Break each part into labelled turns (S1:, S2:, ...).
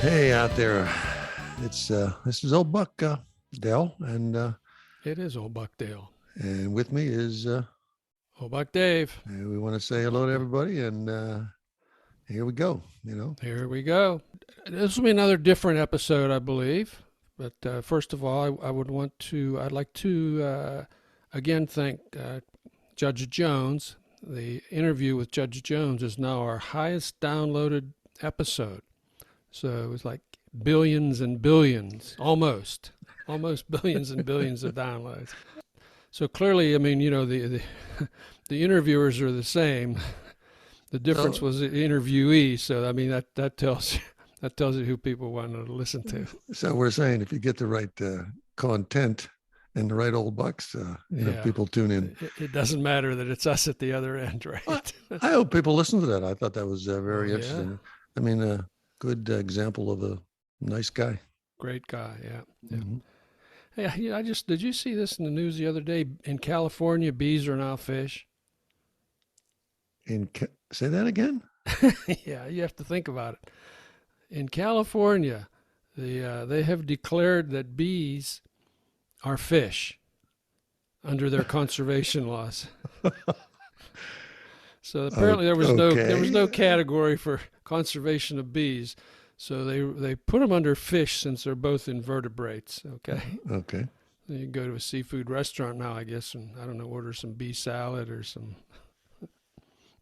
S1: Hey out there, it's this is old Buck Dell,
S2: It is Old Buck Dale.
S1: and with me is
S2: Old Buck Dave.
S1: we want to say hello to everybody, and here we go.
S2: Here we go. This will be another different episode, I believe. But first of all, I'd like to again thank Judge Jones. The interview with Judge Jones is now our highest downloaded episode. So it was like billions and billions, almost billions and billions of downloads. So clearly, I mean, the interviewers are the same. The difference
S1: So,
S2: was the interviewee. So I mean, that tells you who people want to listen to.
S1: so we're saying if you get the right content and the right old bucks,
S2: Yeah,
S1: people tune in.
S2: it doesn't matter that it's us at the other end,
S1: Well,
S2: right?
S1: I hope people listen to that. I thought that was very
S2: Oh yeah,
S1: interesting. I mean, a good example of a nice guy.
S2: great guy. Yeah, yeah.
S1: Hmm.
S2: Hey, I just did you see this in the news the other day? In California, bees are now fish.
S1: Say that again.
S2: Yeah, you have to think about it. In California, they have declared that bees are fish under their conservation laws. So apparently there was no
S1: Okay.
S2: category for conservation of bees. So they put them under fish since they're both invertebrates. Okay,
S1: Okay.
S2: you can go to a seafood restaurant now, I guess, and I don't know, order some bee salad or some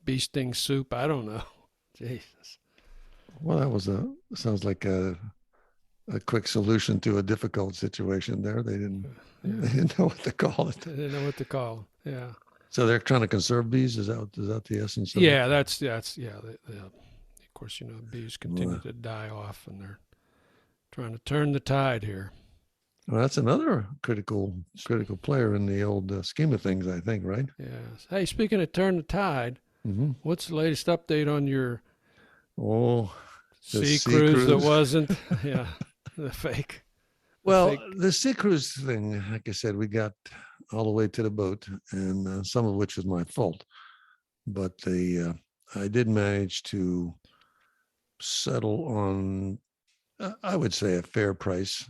S2: bee sting soup. I don't know. Jesus.
S1: Well, that was a sounds like a quick solution to a difficult situation there. They didn't
S2: Yeah,
S1: they didn't know what to call it.
S2: I didn't know what to call them. Yeah.
S1: So they're trying to conserve bees. Is that the essence of it?
S2: Yeah, that's yeah. Of course, bees continue
S1: Well,
S2: to die off, and they're trying to turn the tide here.
S1: that's another critical player in the old scheme of things, I think. Right?
S2: Yes. Hey, speaking of turn the tide,
S1: Hmm.
S2: what's the latest update on your
S1: Oh, the
S2: sea
S1: sea
S2: cruise that
S1: cruise.
S2: wasn't? Yeah, the fake, the
S1: Well,
S2: fake.
S1: the sea cruise thing, like I said, we got all the way to the boat, and some of which was my fault. But the I did manage to settle on, I would say, a fair price,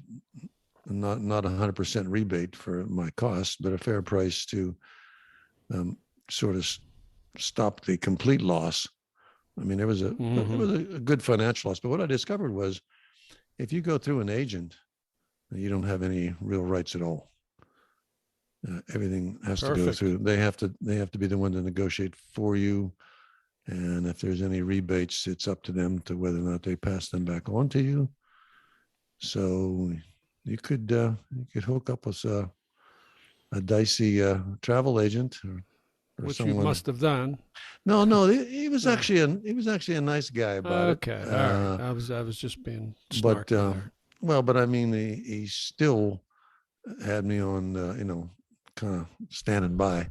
S1: not 100% rebate for my costs, but a fair price to um, sort of stop the complete loss. I mean, there
S2: Mm-hmm.
S1: was a good financial loss, but what I discovered was if you go through an agent, you don't have any real rights at all. Everything has to go
S2: Perfect.
S1: through. They have to be the one to negotiate for you. And if there's any rebates, it's up to them to whether or not they pass them back on to you. So you could hook up with a dicey travel agent or
S2: Which you
S1: someone.
S2: must have done.
S1: No, no, he was
S2: No.
S1: actually a nice guy about it.
S2: Okay. All right. I was just being
S1: But
S2: snarky there.
S1: well, but I mean, he still had me on, kind of standing by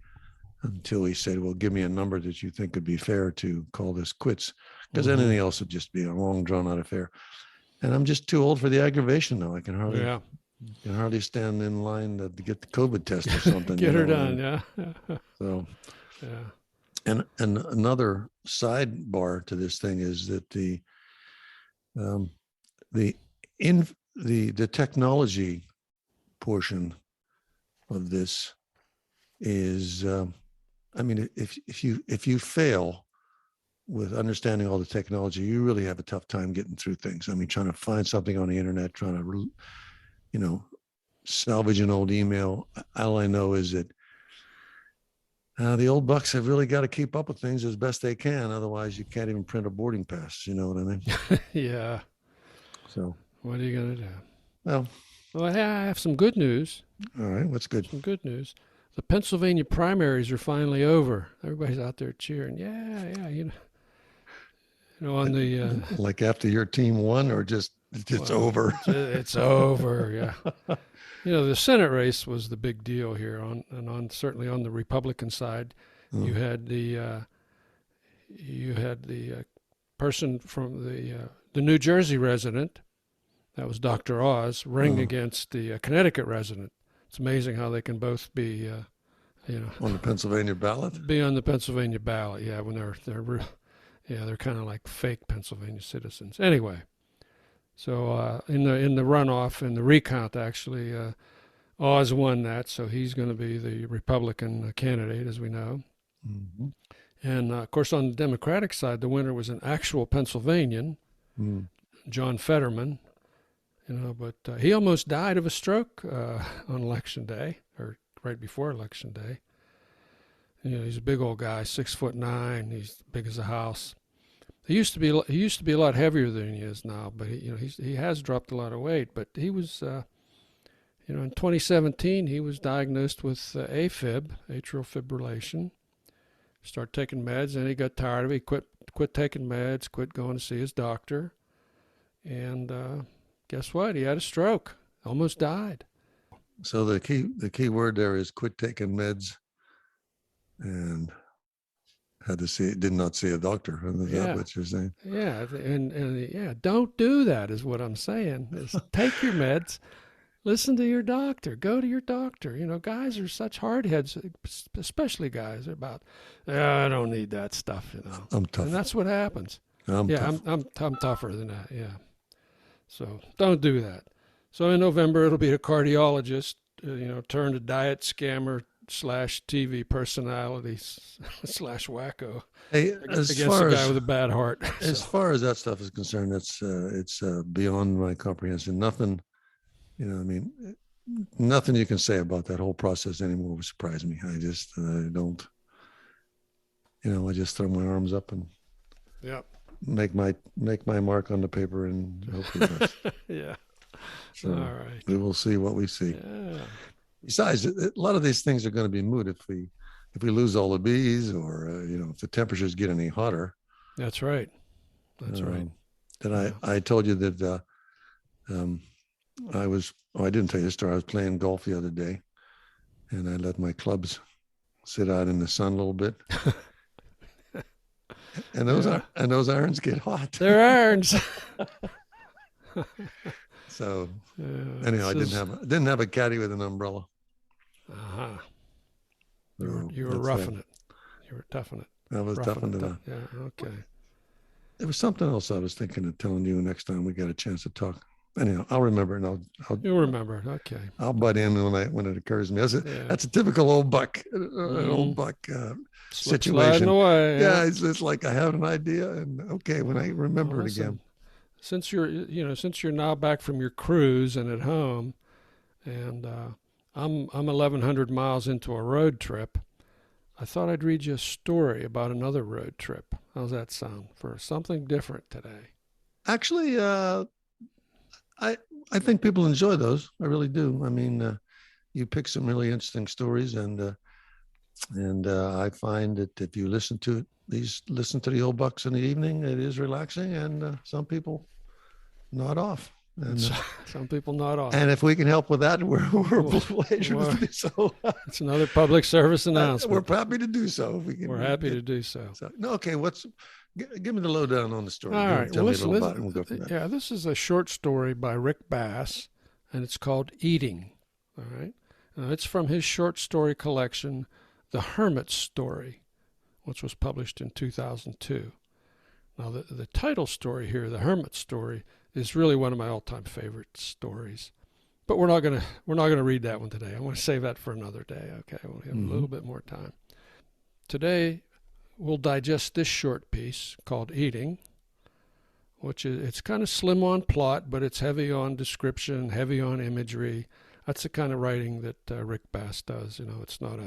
S1: until he said, "Well, give me a number that you think would be fair to call this quits, because
S2: Mm-hmm.
S1: anything else would just be a long, drawn out affair." And I'm just too old for the aggravation now. I can hardly
S2: Yeah.
S1: can hardly stand in line to get the COVID test or something. You
S2: Get
S1: know
S2: her
S1: what I
S2: done.
S1: mean?
S2: Yeah.
S1: So,
S2: Yeah.
S1: and another sidebar to this thing is that um, the in the technology portion of this is, I mean, if you fail with understanding all the technology, you really have a tough time getting through things. I mean, trying to find something on the internet, trying to, you know, salvage an old email. All I know is that the old bucks have really got to keep up with things as best they can. Otherwise, you can't even print a boarding pass. You know what I mean?
S2: Yeah.
S1: So,
S2: What are you gonna do?
S1: well,
S2: Well, hey, I have some good news.
S1: all right, what's good?
S2: Some good news. The Pennsylvania primaries are finally over. Everybody's out there cheering. Yeah, yeah. On the
S1: Like after your team won, or just it's
S2: well,
S1: over?
S2: it's over. Yeah. The Senate race was the big deal here. On certainly on the Republican side, you
S1: Oh,
S2: had the person from the New Jersey resident. That was Dr. Oz, ring
S1: oh,
S2: against the Connecticut resident. It's amazing how they can both
S1: on the Pennsylvania ballot.
S2: be on the Pennsylvania ballot. Yeah, when they're kind of like fake Pennsylvania citizens. Anyway, So in the runoff, in the recount, actually, Oz won that, so he's going to be the Republican candidate, as we know.
S1: Mm-hmm.
S2: And of course, on the Democratic side, the winner was an actual Pennsylvanian, John Fetterman. But he almost died of a stroke on election day, or right before election day. He's a big old guy, 6'9". He's big as a house. He used to be a lot heavier than he is now, but he has dropped a lot of weight. But he was, in 2017, he was diagnosed with AFib, atrial fibrillation. Started taking meds, and he got tired of it. He quit taking meds, quit going to see his doctor, and guess what? He had a stroke. Almost died.
S1: So the key word there is quit taking meds, and did not see a doctor. Is that what you're saying?
S2: Yeah, and don't do that is what I'm saying. Is take your meds, listen to your doctor, go to your doctor. Guys are such hardheads, especially guys. They're about, I don't need that stuff.
S1: I'm tough,
S2: and that's what happens.
S1: I'm
S2: tougher than that. Yeah, so don't do that. So in November it'll be a cardiologist, turned a diet scammer / TV personality / wacko.
S1: Hey,
S2: against a guy with a bad heart.
S1: As far as that stuff is concerned, it's beyond my comprehension. Nothing, nothing you can say about that whole process anymore would surprise me. I just don't, I just throw my arms up and make my mark on the paper and hope for the best.
S2: Yeah.
S1: So
S2: all right.
S1: We will see what we see.
S2: Yeah.
S1: Besides, a lot of these things are going to be moot if we lose all the bees, or if the temperatures get any hotter.
S2: That's right. That's right.
S1: Then I told you that I didn't tell you the story. I was playing golf the other day, and I let my clubs sit out in the sun a little bit. And those irons get hot.
S2: They're irons.
S1: So anyhow, I didn't have a caddy with an umbrella.
S2: Uh-huh. You were roughing it. You were toughing it.
S1: I was toughing it up.
S2: Yeah, okay.
S1: There was something else I was thinking of telling you next time we get a chance to talk. Anyhow, I'll remember, and
S2: You'll remember. Okay.
S1: I'll butt in when it occurs to me. That's a typical old buck, an old buck situation.
S2: Away,
S1: yeah, it's like I have an idea, and okay, when I remember it again.
S2: Since you're now back from your cruise and at home, and I'm 1,100 miles into a road trip, I thought I'd read you a story about another road trip. How's that sound for something different today?
S1: Actually, I think people enjoy those. I really do. I mean, you pick some really interesting stories, and I find that if you listen to the old bucks in the evening, it is relaxing, and some people nod off. And
S2: some people nod off.
S1: And if we can help with that, we're pleasure to do so.
S2: It's another public service announcement.
S1: We're happy to do so.
S2: We're happy to do so.
S1: Okay, give me the lowdown on the story.
S2: All right.
S1: Tell me a little about it, and we'll go from there.
S2: Yeah, this is a short story by Rick Bass, and it's called Eating. All right. It's from his short story collection, The Hermit's Story, which was published in 2002. Now, the title story here, The Hermit's Story, is really one of my all-time favorite stories. But we're not gonna read that one today. I want to save that for another day. Okay, we'll have a little bit more time. Today, we'll digest this short piece called Eating, which it's kind of slim on plot, but it's heavy on description, heavy on imagery. That's the kind of writing that Rick Bass does. It's not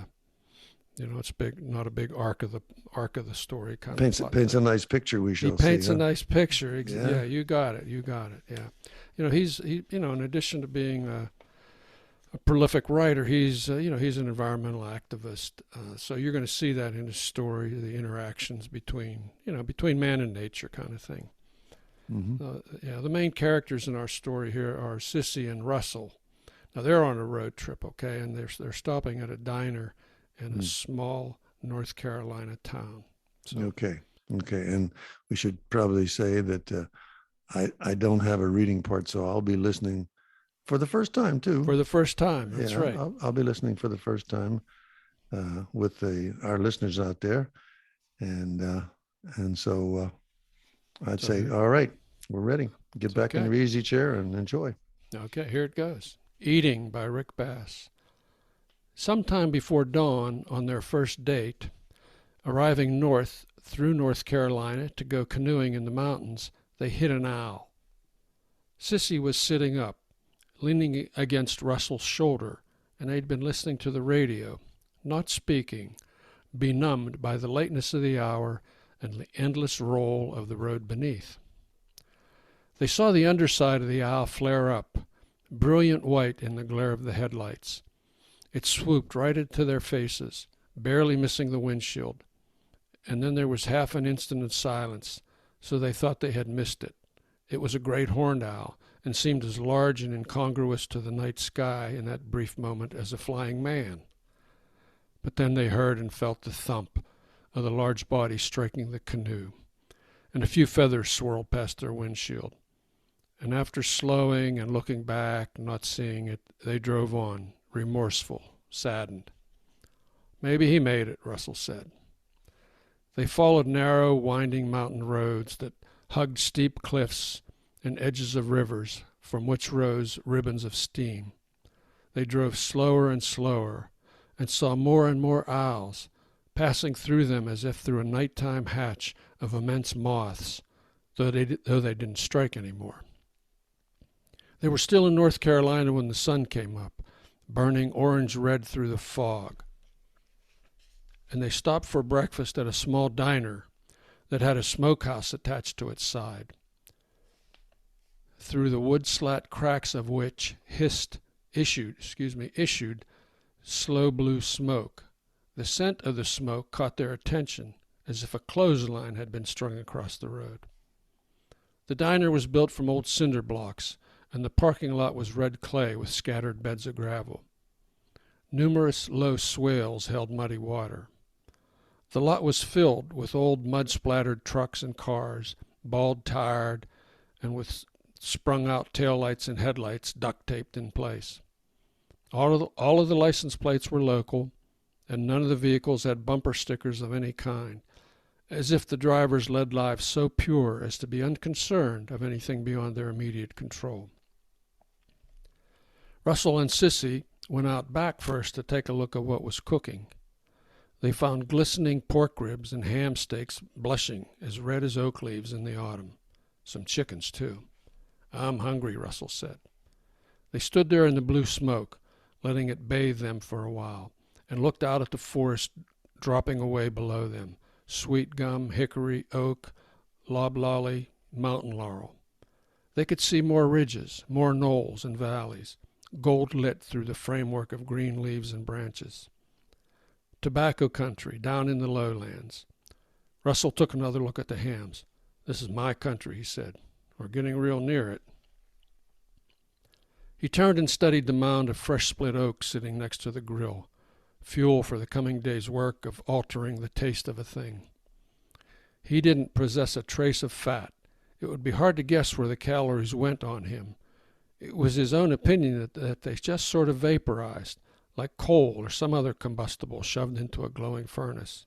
S2: it's not a big arc of the story kind of.
S1: Paints a nice picture. He
S2: paints a nice picture. Yeah, you got it. Yeah, he's in addition to being a prolific writer, he's an environmental activist. So you're going to see that in his story, the interactions between man and nature, kind of thing. Mm-hmm. The main characters in our story here are Sissy and Russell. Now they're on a road trip, okay, and they're stopping at a diner in a small North Carolina town. So,
S1: okay, and we should probably say that I don't have a reading part, so I'll be listening for the first time too.
S2: For the first time, that's right.
S1: I'll be listening for the first time with our listeners out there, and so I'd say, all right, We're ready. Get back in
S2: okay.
S1: your easy chair and enjoy.
S2: Okay, here it goes. Eating by Rick Bass. Sometime before dawn on their first date, arriving north through North Carolina to go canoeing in the mountains, they hit an owl. Sissy was sitting up, leaning against Russell's shoulder, and they'd been listening to the radio, not speaking, benumbed by the lateness of the hour and the endless roll of the road beneath. They saw the underside of the owl flare up, brilliant white in the glare of the headlights. It swooped right into their faces, barely missing the windshield. And then there was half an instant of silence, so they thought they had missed it. It was a great horned owl, and seemed as large and incongruous to the night sky in that brief moment as a flying man. But then they heard and felt the thump of the large body striking the canoe, and a few feathers swirled past their windshield. And after slowing and looking back, not seeing it, they drove on, remorseful, saddened. Maybe he made it, Russell said. They followed narrow, winding mountain roads that hugged steep cliffs and edges of rivers from which rose ribbons of steam. They drove slower and slower and saw more and more owls, passing through them as if through a nighttime hatch of immense moths, though they didn't strike any more. They were still in North Carolina when the sun came up, burning orange-red through the fog. And they stopped for breakfast at a small diner that had a smokehouse attached to its side, through the wood-slat cracks of which issued slow blue smoke. The scent of the smoke caught their attention, as if a clothesline had been strung across the road. The diner was built from old cinder blocks, and the parking lot was red clay with scattered beds of gravel. Numerous low swales held muddy water. The lot was filled with old mud-splattered trucks and cars, bald-tired, and with sprung-out taillights and headlights duct-taped in place. All of the license plates were local, and none of the vehicles had bumper stickers of any kind, as if the drivers led lives so pure as to be unconcerned of anything beyond their immediate control. Russell and Sissy went out back first to take a look at what was cooking. They found glistening pork ribs and ham steaks blushing as red as oak leaves in the autumn. Some chickens, too. "I'm hungry," Russell said. They stood there in the blue smoke, letting it bathe them for a while, and looked out at the forest dropping away below them, sweet gum, hickory, oak, loblolly, mountain laurel. They could see more ridges, more knolls and valleys, gold-lit through the framework of green leaves and branches. Tobacco country down in the lowlands. Russell took another look at the hams. "This is my country," he said. "We're getting real near it." He turned and studied the mound of fresh split oak sitting next to the grill, fuel for the coming day's work of altering the taste of a thing. He didn't possess a trace of fat. It would be hard to guess where the calories went on him. It was his own opinion that they just sort of vaporized, like coal or some other combustible shoved into a glowing furnace.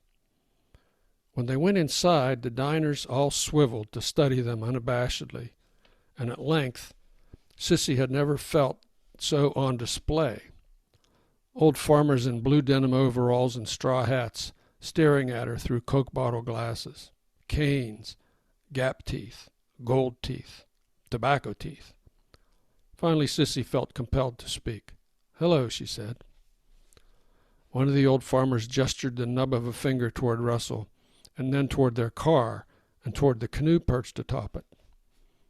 S2: When they went inside, the diners all swiveled to study them unabashedly, and at length Sissy had never felt so on display. Old farmers in blue denim overalls and straw hats staring at her through Coke bottle glasses, canes, gap teeth, gold teeth, tobacco teeth. Finally, Sissy felt compelled to speak. "Hello," she said. One of the old farmers gestured the nub of a finger toward Russell, and then toward their car, and toward the canoe perched atop it.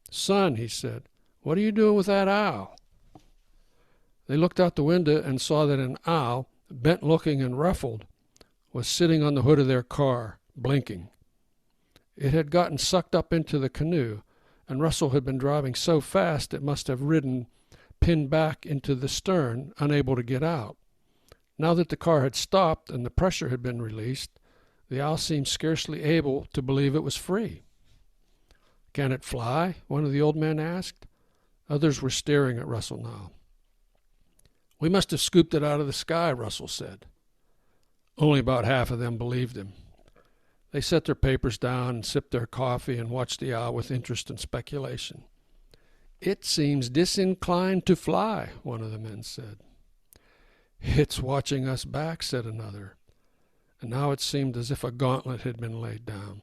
S2: "Son," he said, "what are you doing with that owl?" They looked out the window and saw that an owl, bent-looking and ruffled, was sitting on the hood of their car, blinking. It had gotten sucked up into the canoe, and Russell had been driving so fast it must have ridden, pinned back into the stern, unable to get out. Now that the car had stopped and the pressure had been released, the owl seemed scarcely able to believe it was free. "Can it fly?" one of the old men asked. Others were staring at Russell now. "We must have scooped it out of the sky," Russell said. Only about half of them believed him. They set their papers down and sipped their coffee and watched the owl with interest and speculation. "It seems disinclined to fly," one of the men said. "It's watching us back," said another. And now it seemed as if a gauntlet had been laid down,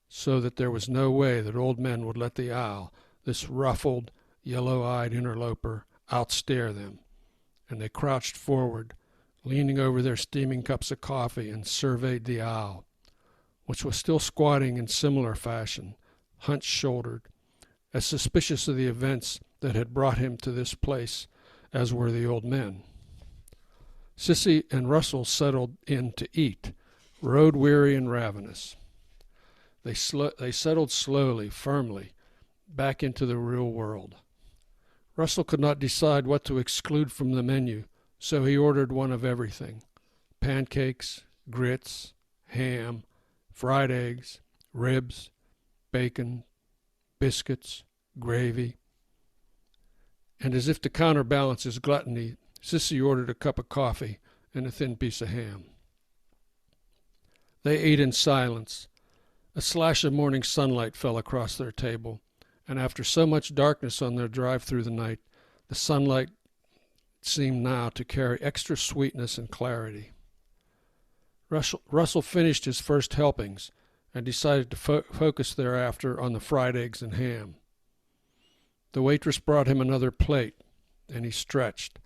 S2: so that there was no way that old men would let the owl, this ruffled, yellow-eyed interloper, outstare them, and they crouched forward, leaning over their steaming cups of coffee, and surveyed the owl, which was still squatting in similar fashion, hunched-shouldered, as suspicious of the events that had brought him to this place as were the old men. Sissy and Russell settled in to eat, road-weary and ravenous. They settled slowly, firmly, back into the real world. Russell could not decide what to exclude from the menu, so he ordered one of everything: pancakes, grits, ham, fried eggs, ribs, bacon, biscuits, gravy. And as if to counterbalance his gluttony, Sissy ordered a cup of coffee and a thin piece of ham. They ate in silence. A slash of morning sunlight fell across their table, and after so much darkness on their drive through the night, the sunlight seemed now to carry extra sweetness and clarity. Russell finished his first helpings and decided to focus thereafter on the fried eggs and ham. The waitress brought him another plate, and he stretched.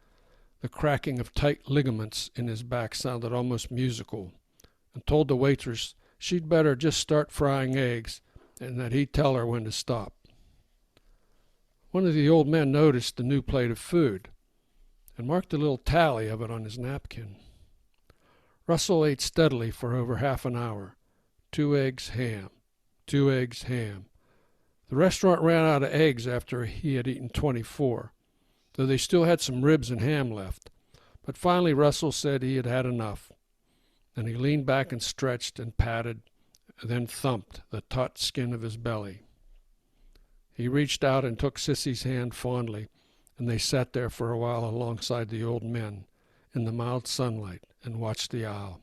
S2: The cracking of tight ligaments in his back sounded almost musical, and told the waitress she'd better just start frying eggs and that he'd tell her when to stop. One of the old men noticed the new plate of food and marked a little tally of it on his napkin. Russell ate steadily for over half an hour. 2 eggs, ham. 2 eggs, ham. The restaurant ran out of eggs after he had eaten 24, though they still had some ribs and ham left. But finally Russell said he had had enough, and he leaned back and stretched and patted, and then thumped the taut skin of his belly. He reached out and took Sissy's hand fondly, and they sat there for a while alongside the old men in the mild sunlight and watched the owl.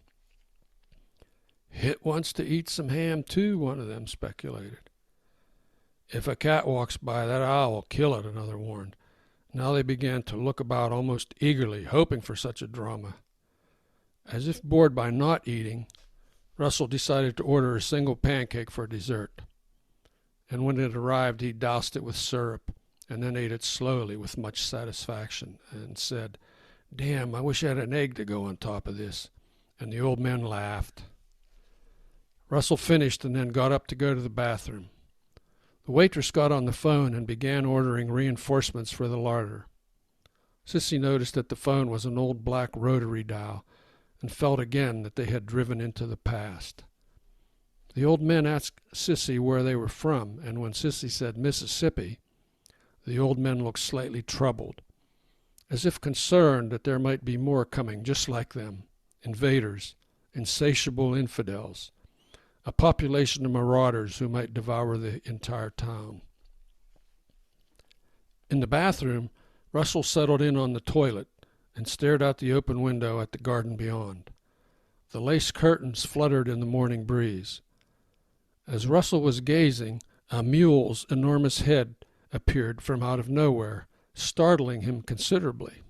S2: "It wants to eat some ham, too," one of them speculated. "If a cat walks by, that owl will kill it," another warned. Now they began to look about almost eagerly, hoping for such a drama. As if bored by not eating, Russell decided to order a single pancake for dessert. And when it arrived, he doused it with syrup and then ate it slowly with much satisfaction and said, "Damn, I wish I had an egg to go on top of this." And the old men laughed. Russell finished and then got up to go to the bathroom. The waitress got on the phone and began ordering reinforcements for the larder. Sissy noticed that the phone was an old black rotary dial and felt again that they had driven into the past. The old men asked Sissy where they were from, and when Sissy said Mississippi, the old men looked slightly troubled, as if concerned that there might be more coming just like them, invaders, insatiable infidels, a population of marauders who might devour the entire town. In the bathroom, Russell settled in on the toilet and stared out the open window at the garden beyond. The lace curtains fluttered in the morning breeze. As Russell was gazing, a mule's enormous head appeared from out of nowhere, startling him considerably.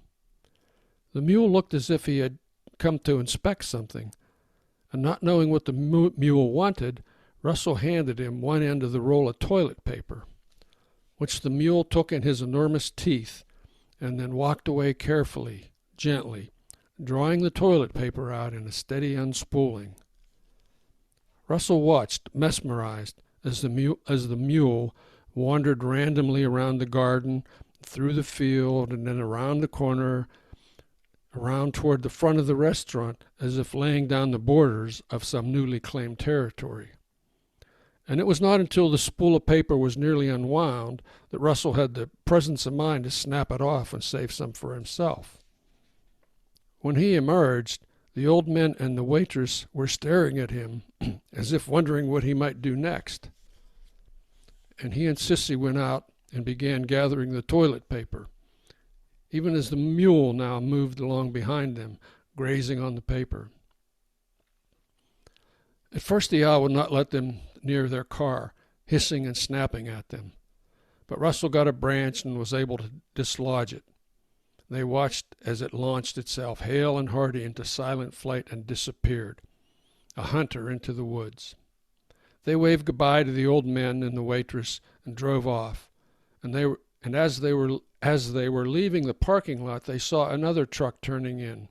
S2: The mule looked as if he had come to inspect something, and not knowing what the mule wanted, Russell handed him one end of the roll of toilet paper, which the mule took in his enormous teeth and then walked away carefully, gently, drawing the toilet paper out in a steady unspooling. Russell watched, mesmerized, as the mule wandered randomly around the garden, through the field, and then around the corner, around toward the front of the restaurant, as if laying down the borders of some newly claimed territory. And it was not until the spool of paper was nearly unwound that Russell had the presence of mind to snap it off and save some for himself. When he emerged, the old men and the waitress were staring at him as if wondering what he might do next. And he and Sissy went out and began gathering the toilet paper, even as the mule now moved along behind them, grazing on the paper. At first the owl would not let them near their car, hissing and snapping at them. But Russell got a branch and was able to dislodge it. They watched as it launched itself hale and hearty into silent flight and disappeared, a hunter into the woods. They waved goodbye to the old men and the waitress and drove off. And as they were leaving the parking lot, they saw another truck turning in,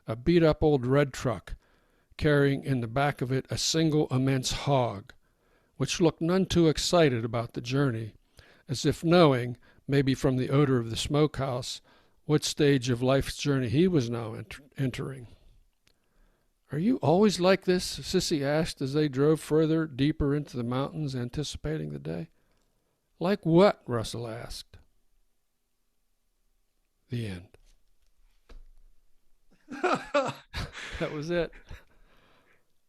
S2: a beat-up old red truck, carrying in the back of it a single immense hog, which looked none too excited about the journey, as if knowing, maybe from the odor of the smokehouse, what stage of life's journey he was now entering. "Are you always like this?" Sissy asked as they drove further, deeper into the mountains, anticipating the day. "Like what?" Russell asked. The end. That was it.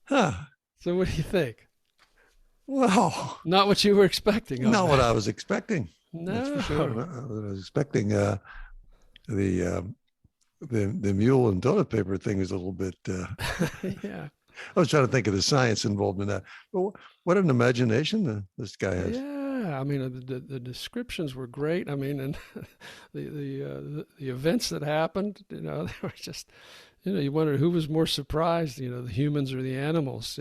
S1: Huh.
S2: So what do you think?
S1: Well,
S2: Not what you were expecting.
S1: not what I was expecting.
S2: No.
S1: That's for sure. I was expecting the mule and toilet paper thing is a little bit.
S2: Yeah.
S1: I was trying to think of the science involved in that. But what an imagination this guy has.
S2: Yeah. I mean, the descriptions were great. I mean, and the events that happened, they were just, you wondered who was more surprised, the humans or the animals.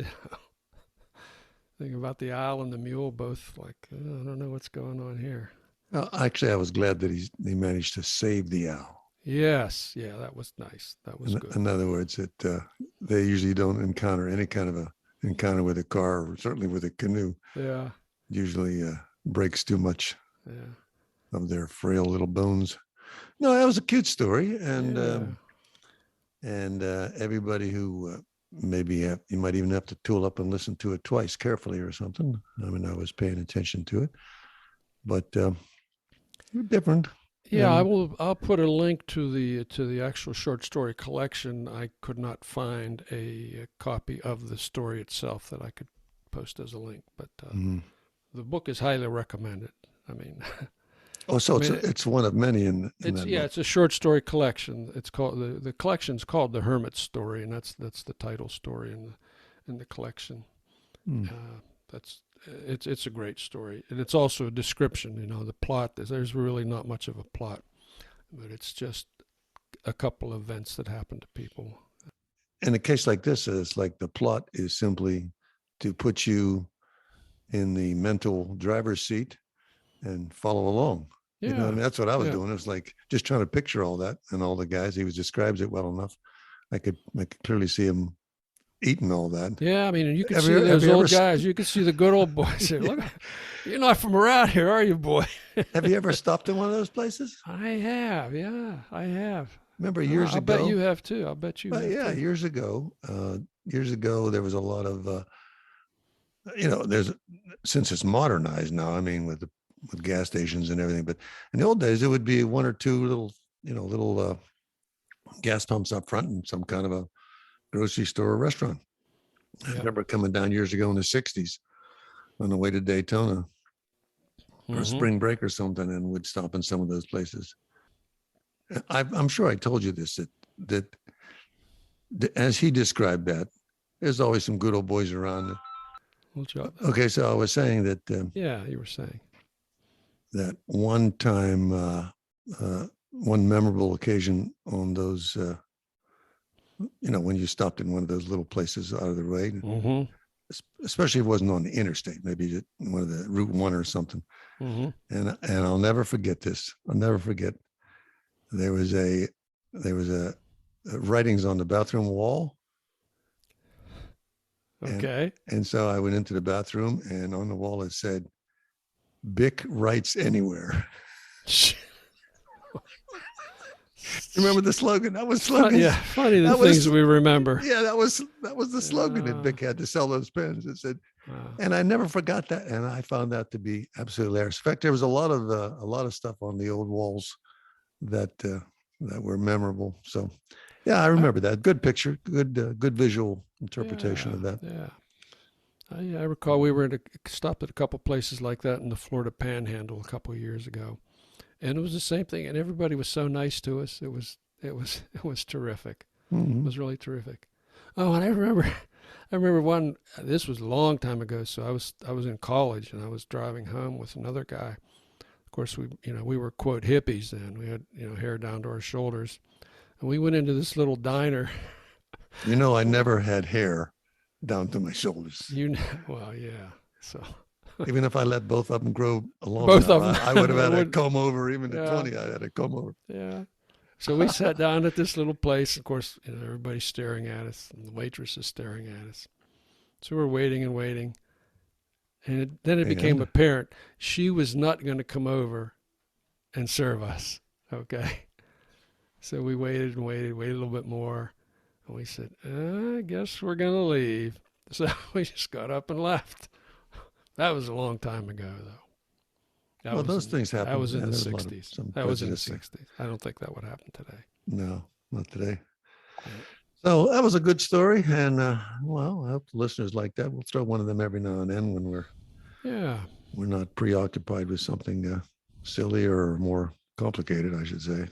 S2: Think about the owl and the mule, both like, I don't know what's going on here.
S1: Well, actually, I was glad that he managed to save the owl.
S2: Yes, yeah, that was nice. That was good.
S1: In other words, they usually don't encounter any kind of a encounter with a car, or certainly with a canoe.
S2: Yeah.
S1: Usually breaks too much of their frail little bones. No, that was a cute story, and everybody who maybe you might even have to tool up and listen to it twice carefully or something. I mean, I was paying attention to it, but different.
S2: Yeah, I'll put a link to the actual short story collection. I could not find a copy of the story itself that I could post as a link, but the book is highly recommended. I mean,
S1: it's one of many in that book.
S2: It's a short story collection. It's called the collection's called The Hermit's Story, and that's the title story in the collection. It's a great story, and it's also a description. The plot. There's really not much of a plot, but it's just a couple of events that happen to people.
S1: In a case like this, it's like the plot is simply to put you in the mental driver's seat and follow along.
S2: Yeah.
S1: You know what I mean? That's what I was doing. It was like just trying to picture all that and all the guys. He describes it well enough. I could clearly see him eating all that.
S2: Yeah, I mean, and you can see those old guys. You can see the good old boys. Look, you're not from around here, are you, boy?
S1: Have you ever stopped in one of those places?
S2: I have. Yeah, I have.
S1: Remember years ago?
S2: I bet you have too. I'll bet you.
S1: Yeah, years ago. Years ago, there was a lot of. There's since it's modernized now. I mean, with gas stations and everything, but in the old days, it would be one or two little gas pumps up front and some kind of a grocery store or restaurant. I remember coming down years ago in the 60s on the way to Daytona or spring break or something, and would stop in some of those places. I'm sure I told you this, that as he described that, there's always some good old boys around. Okay, so I was saying that.
S2: You were saying
S1: that one time, one memorable occasion on those, when you stopped in one of those little places out of the way, especially if it wasn't on the interstate, maybe one of the Route 1 or something. And I'll never forget this. I'll never forget. There was a writings on the bathroom wall.
S2: Okay.
S1: And so I went into the bathroom, and on the wall it said, "Bick writes anywhere." Remember the slogan? That was slogan.
S2: Yeah, funny the things we remember.
S1: Yeah, that was the slogan that Bick had to sell those pens. It said, and I never forgot that, and I found that to be absolutely hilarious. In fact, there was a lot of stuff on the old walls that were memorable. So, yeah, I remember that. Good picture, good visual interpretation of that.
S2: Yeah. I recall we were stopped at a couple places like that in the Florida Panhandle a couple of years ago, and it was the same thing. And everybody was so nice to us. It was terrific. It was really terrific. Oh, and I remember I remember this was a long time ago. So I was in college and I was driving home with another guy. Of course, we were quote hippies then. We had, hair down to our shoulders. And we went into this little diner.
S1: I never had hair down to my shoulders.
S2: Well, yeah. So
S1: even if I let both of them grow along,
S2: both of them,
S1: I would have had a comb over. Even at 20, I had a comb over.
S2: Yeah. So we sat down at this little place. Of course, everybody's staring at us, and the waitress is staring at us. So we're waiting and waiting, and then it became apparent she was not going to come over and serve us. Okay. So we waited and waited a little bit more. And we said, I guess we're going to leave. So we just got up and left. That was a long time ago, though.
S1: Those things happen.
S2: That was in the 60s. That was in the 60s. I don't think that would happen today.
S1: No, not today. Yeah. So that was a good story. And, I hope the listeners like that. We'll throw one of them every now and then when we're not preoccupied with something silly or more complicated, I should say.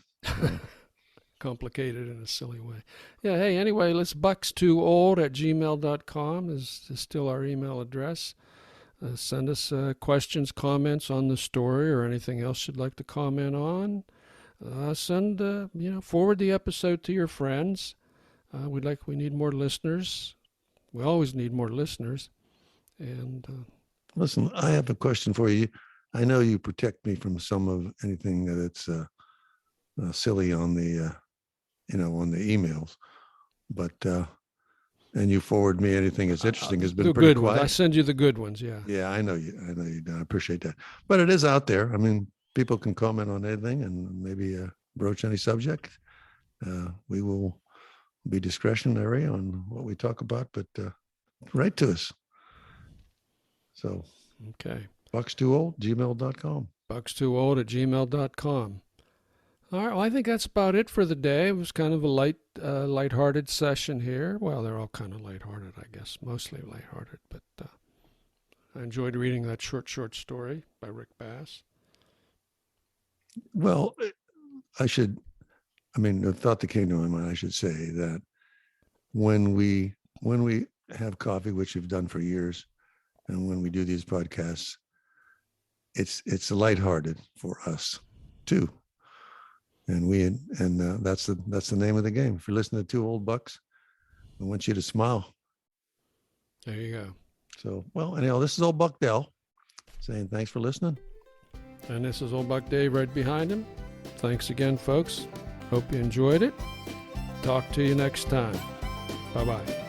S2: Complicated in a silly way. Yeah, hey, anyway, let's buckstwoold@gmail.com is still our email address. Send us questions, comments on the story or anything else you'd like to comment on. Forward the episode to your friends. We need more listeners. We always need more listeners. And
S1: listen, I have a question for you. I know you protect me from some of anything that's silly on the on the emails, but and you forward me anything that's interesting has been
S2: the
S1: pretty
S2: good
S1: quiet.
S2: Ones. I send you the good ones. Yeah.
S1: Yeah, I know you do. I appreciate that. But it is out there. I mean, people can comment on anything and maybe broach any subject. We will be discretionary on what we talk about, but write to us. So,
S2: okay.
S1: BUCKSTWOOLD@gmail.com.
S2: BUCKSTWOOLD@gmail.com. All right. Well, I think that's about it for the day. It was kind of a lighthearted session here. Well, they're all kind of lighthearted, I guess, mostly lighthearted. But I enjoyed reading that short story by Rick Bass.
S1: Well, the thought that came to my mind, I should say that when we have coffee, which we've done for years, and when we do these podcasts, it's lighthearted for us too. And that's the name of the game. If you're listening to Two Old Bucks, I want you to smile.
S2: There you go.
S1: So, anyhow, this is Old Buck Dell saying thanks for listening.
S2: And this is Old Buck Dave right behind him. Thanks again, folks. Hope you enjoyed it. Talk to you next time. Bye-bye.